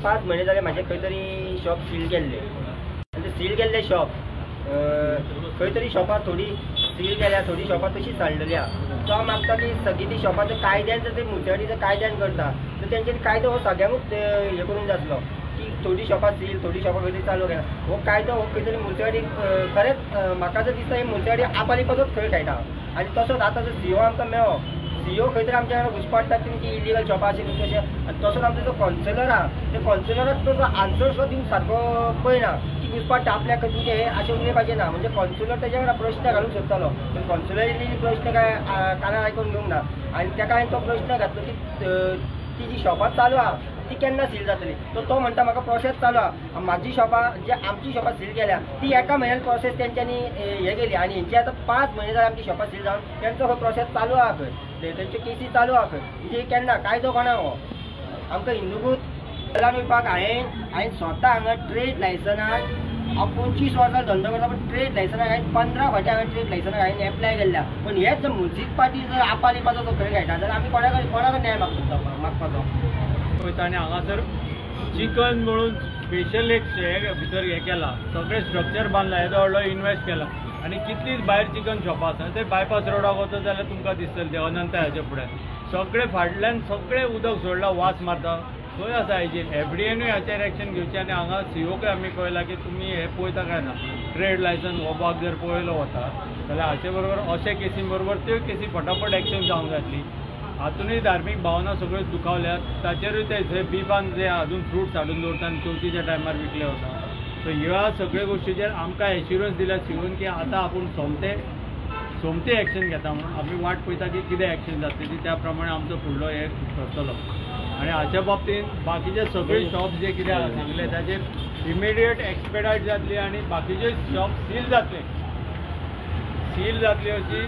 5 महिने जाले म्हाजे खंय तरी शॉप सील केल्ले आनी ते सील केल्ले शॉप खंय तरी शॉपां थोडी सील केल्या थोडी शॉपां तशीच सांडलेल्या सो हांव मागता की सगळी ती शॉपां जर कायद्यान जर ते मुन्सिपाल्टी जर कायद्यान करता तर तेंच्यांनी कायदो हो सगळ्यांकूच हे करूंक जाय आसलो की थोडी शॉपां सील थोडी शॉपां खंय तरी चालू केला हो कायदो हो खंय तरी मुन्सिपाल्टी खरेंच म्हाका जर दिसता ही मुन्सिपाल्टी आपालिपाचोच खेळ खेळटा आनी तसोच आतां जर सीओ आमकां मेळ्ळो सीओ खंय तरी आमच्या घुसपाडटात तेंची इलिगल शॉपां आशिल्लीं तशें आनी तसोच आमचो जो कॉन्सिलर आहा ते कॉन्सिलराक तो आन्सर सुद्दां दिवंक सारको पळयना की घुसपाडटा आपल्याक खंय तुमचें हें अशें उरलें पाहिजे ना म्हणजे कॉन्सिलर तेच्या वांगडा प्रश्न घालूंक सोदतालो पूण कॉन्सिलरीनी प्रश्न काय कानार आयकून घेवंक ना आनी ताका हांवें तो प्रश्न घातलो की ती जी शॉपां चालू आहा ती केन्ना सील जातली तो म्हणटा म्हाका प्रोसेस चालू आहा म्हाजी शॉपां जे आमची शॉपां सील केल्या ती एका म्हयन्यान प्रोसेस तेंच्यांनी हे केली आनी हेंची आतां 5 म्हयने जाले आमची शॉपां सील जावन तेंचो हो प्रोसेस चालू आहा खंय तेंच्यो केसी चालू आहा खंय म्हणजे केन्ना कायदो कोणाक हो आमकां हिंदूपूत चलन विभाग हांवें स्वता हांगा ट्रेड लायसनाक हांव 25 वर्सां धंदो करता पण ट्रेड लायसनाक हांवें 15 फावटी हांवें ट्रेड लायसनाक हांवें एप्लाय केल्ल्या पण हेच जर मुन्सिपाल्टी जर आपालिपाचो तो खेळ खेळटा जाल्यार आमी कोणाक न्याय मागपाचो आनी हांगासर चिकन म्हणून स्पेशल एक भितर हे केला सगळे स्ट्रक्चर बांदला येदो व्हडलो इन्वेस्ट केला आनी कितलीच भायर चिकन शॉपां आसा ते बायपास रोडाक वचत जाल्यार तुमकां दिसतलें ते अनंत हाचे फुडें सगळे फाटल्यान सगळे उदक सोडला वास मारता थंय आसा हायजीन एफडीएनूय हाचेर एक्शन घेवचें आनी हांगा सीओकय आमी कळयला की तुमी हे पळयता काय ना ट्रेड लायसन्स हो भाग जर पळयलो वता जाल्यार हाचे बरोबर अशे केसी बरोबर त्यो केसी फटाफट एक्शन जावंक जातली हातूनय धार्मीक भावना सगळ्यो दुखावल्यात ताचेरूय ते थंय बिबान जे अजून फ्रुट्स हाडून दवरता आनी चवथीच्या टायमार विकले वता सो ह्या सगळ्या गोश्टीचेर आमकां एश्युरन्स दिल्या सीओन की आतां आपूण सोमते एक्शन घेता म्हणून आमी वाट पळयता की कितें एक्शन जातली त्या प्रमाणे आमचो फुडलो हे करतलो आनी हाच्या बाबतींत बाकीचे सगळे शॉप्स जे कितें सांगले ताचेर इमिडिएट एक्सपेडायट जातली आनी बाकीचे शॉप सील जातली अशी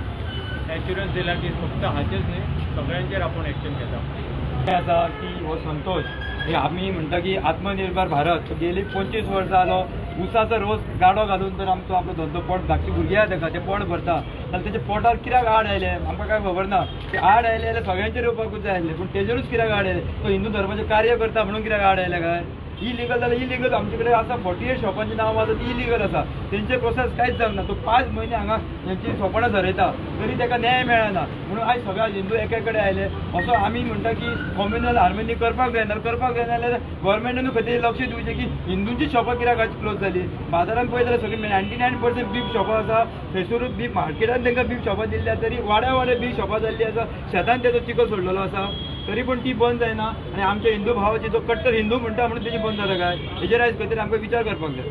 एश्युरन्स दिला की फक्त हाचेच न्ही सगळ्यांचेर आपूण एक्शन घेता आसा की हो संतोष हे आमी म्हणटा की आत्मनिर्भर भारत गेली 25 वर्सां जालो उसाचो रोस गाडो घालून तर आमचो आपलो धंदो पोट धाकटी भुरगीं आहा ताका ते पोट भरता जाल्यार तेच्या पोटार कित्याक आड आयले आमकां काय खबर ना ते आड आयले जाल्यार सगळ्यांचेर येवपाकूच जाय आसले पूण तेजेरूच कित्याक आड आयले तो हिंदू धर्माचें कार्य करता म्हणून कित्याक आड आयले काय इलिगल जाल्यार इलिगल आमचे कडेन आसा 48 शॉपांची नांवां आसा ती इलिगल आसा तेंचे प्रोसेस कांयच जावंक ना तो 5 म्हयने हांगा तेंची सोपणां धरयता तरी ताका न्याय मेळना म्हणून आयज सगळ्या हिंदू एके कडेन आयले असो आमी म्हणटा की कम्युनल हार्मनी करपाक जाय जाल्यार गोवोरमेंटानूय खंय तरी लक्ष दिवचें की हिंदूंची शॉपां कित्याक आयज क्लोज जाली बाजारांत पळयत जाल्यार सगळी 99% बीफ शॉपां आसा थंयसरूच बीफ मार्केटांत तांकां बीफ शॉपां दिल्ली आसा तरी वाड्या बीफ शॉपां जाल्ली आसा शेतांत तेजो चिको सोडलेलो आसा तरी पूण ती बंद जायना आनी आमच्या हिंदू भावाची जो कट्टर हिंदू म्हणटा म्हणून तेजी बंद जाता काय हेजेर आयज खंय तरी आमकां विचार करपाक जाय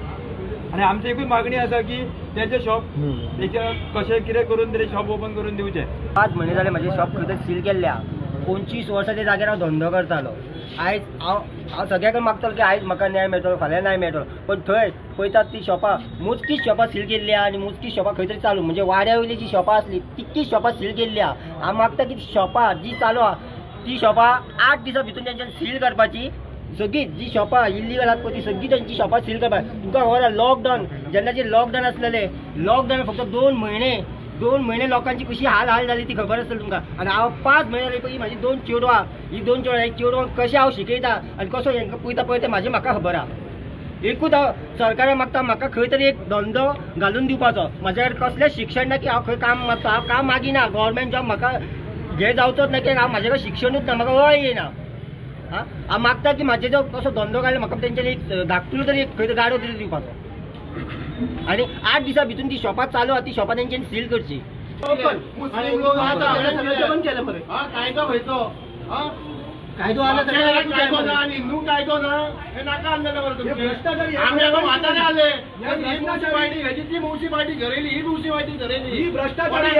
आनी आमची एकूच मागणी आसा की तेचे शॉप तेच्या कशें कितें करून तरी शॉप ओपन करून दिवचें 5 महिने जाले म्हाजे शॉप खंय तरी सील केल्ल्या 25 वर्सां त्या जाग्यार हांव धंदो करतालो आयज हांव सगळ्याक मागतालो की आयज म्हाका न्याय मेळटलो फाल्यां न्याय मेळटलो पण थंय पळयतात ती शॉपां मोजकीच शॉपां सील केल्ल्या आनी मोजकीच शॉपां खंय तरी चालू म्हणजे वाड्या वयली जी शॉपां आसली तितकीच शॉपां सील केल्ल्या हांव मागता की शॉपां जी चालू आहा ती शॉपां 8 दिसां भितर तेंच्यानी सील करपाची सगळी जी शॉपां इलिगल आहात पळय ती सगळी तेंची शॉपां सील करपाची तुमकां खबर लॉकडावन जेन्ना जे लॉकडावन आसलेले लॉकडावन फक्त 2 म्हयने लोकांची कशी हाल जाली ती खबर आसतली तुमकां आनी हांव 5 म्हयने जाले पळय म्हाजी 2 चेडवां ही 2 चेडवां एक चेडवांक कशें हांव शिकयता आनी कसो हेंकां पळयता पळय तें म्हाका खबर आहा एकूच हांव सरकारान मागता म्हाका खंय तरी एक धंदो घालून दिवपाचो म्हाज्या कडेन कसलेंच शिक्षण ना की हांव खंय काम मागता हांव काम मागिना गव्हर्मेंट जॉब म्हाका हे जावचोच ना की हांव म्हाजे कडेन शिक्षणूच ना म्हाका वय येना हांव मागता की म्हाजे जो कसो धंदो घालून म्हाका तेंच्यांनी एक धाकटूलो तरी एक खंय गाडो तरी दिवपाचो आनी 8 दिसां भितर ती शॉपां चालू आहा ती शॉपां तेंच्यांनी सील करची कायदो कायदो ना आनी हिंदू कायदो ना हे नाका आणलेलं बरं आमच्या म्हातारे आले ही म्युन्सिपाल्टी ह्याची ती म्युन्सिपाल्टी घरेली ही म्युन्सिपाल्टी घरेली ही भ्रष्टाचारी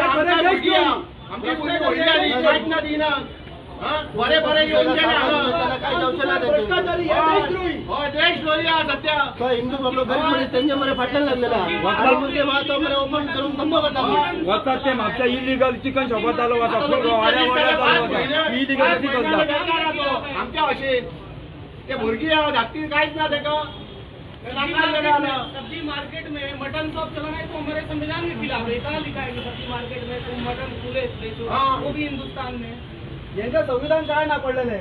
आमची पुरी व्हडली आली कांयच ना दिना बरे बरे येऊन देशद्रोही आहा सध्या हिंदू बाबलो गरीब मनीस तेंचे मरे फाटल्यान लागलेला ओपन करून बंद करता वतात ते म्हापसा इलिगल चिकन शॉपां चालू आसा इलिगल आमच्या अशें ते भुरगीं आहा धाकटी कांयच ना तेका सब्जी मार्केट में मटन शॉप चलाना है तो हमारे संविधान में खिलाफ है। कहाँ लिखा है कि सब्जी मार्केट में तुम मटन खुले वो भी हिंदुस्तान में यांचं संविधान काय ना पडलेले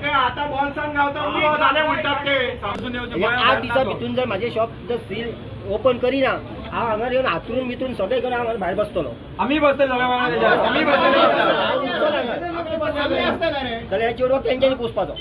आता बॉल्सान गावता झाले म्हणतात ते समजून येऊचे 8 दिसा भितून जर माझे शॉप जर सील ओपन करिना हांव हांगा येवन हातरून बितरून सगळे करून हांगा भायर बसतलो आम्ही बसतले सगळ्या वांगडा आम्ही बसतले जाल्यार ह्या चेडवाक तेंच्यांनी पुसपाचो